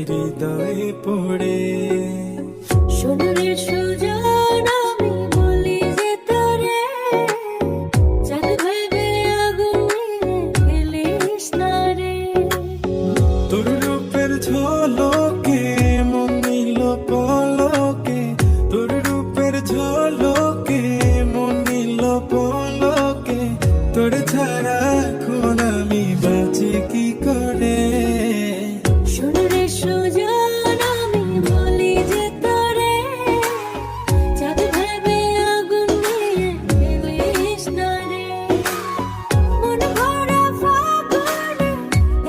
হৃদয়ে পড়ে। সোনারে সুজন আমি বলি যে তোরে, চাঁদ ভেবে আগুন নিয়ে ফেলিস না রে। তোর রূপের ঝলকে মন নিল পলকে, তোর রূপের ঝলকে মন নিল পলকে, তোর ছাড়া এখন আমি বাঁচি কি করে। সোনারে সুজন আমি বলি যে তোরে, চাঁদ ভেবে আগুন নিয়ে ফেলিস না রে। মন ভরা ফাগুনে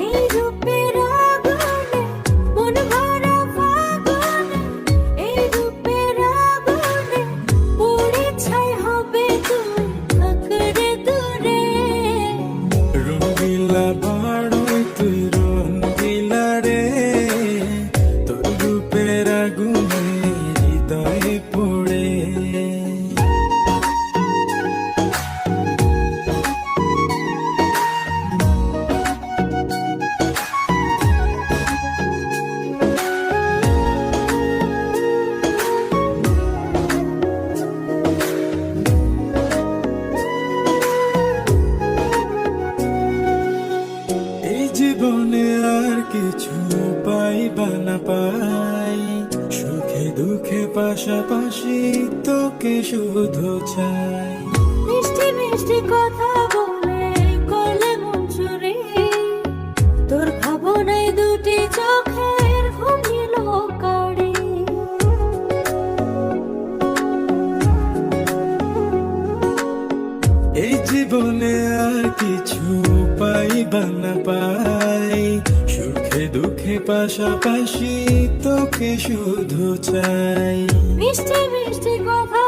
এই রূপের আগুনে, মন ভরা ফাগুনে এই রূপের আগুনে, পুড়ে ছাই হবে তুই থাকরে দূরে। রঙ্গিলা বাড়ই তুই রঙ্গিলা রে, তোর রূপের আগুনে হৃদয়ে পড়ে। এই জীবনে আর কিছু পাইবা না পাই, সুখে দুঃখে পাশাপাশি তোকে শুধু চাই। মিষ্টি মিষ্টি কথা বলে করলে মন চুরি, তোর ভাবনায় দুটি চোখের ঘুম নিল কাড়ি। এই জীবনে আর কিছু পাইবা না পাই, সুখে দুঃখে পাশাপাশি তোকে শুধু চাই। মিষ্টি মিষ্টি কথা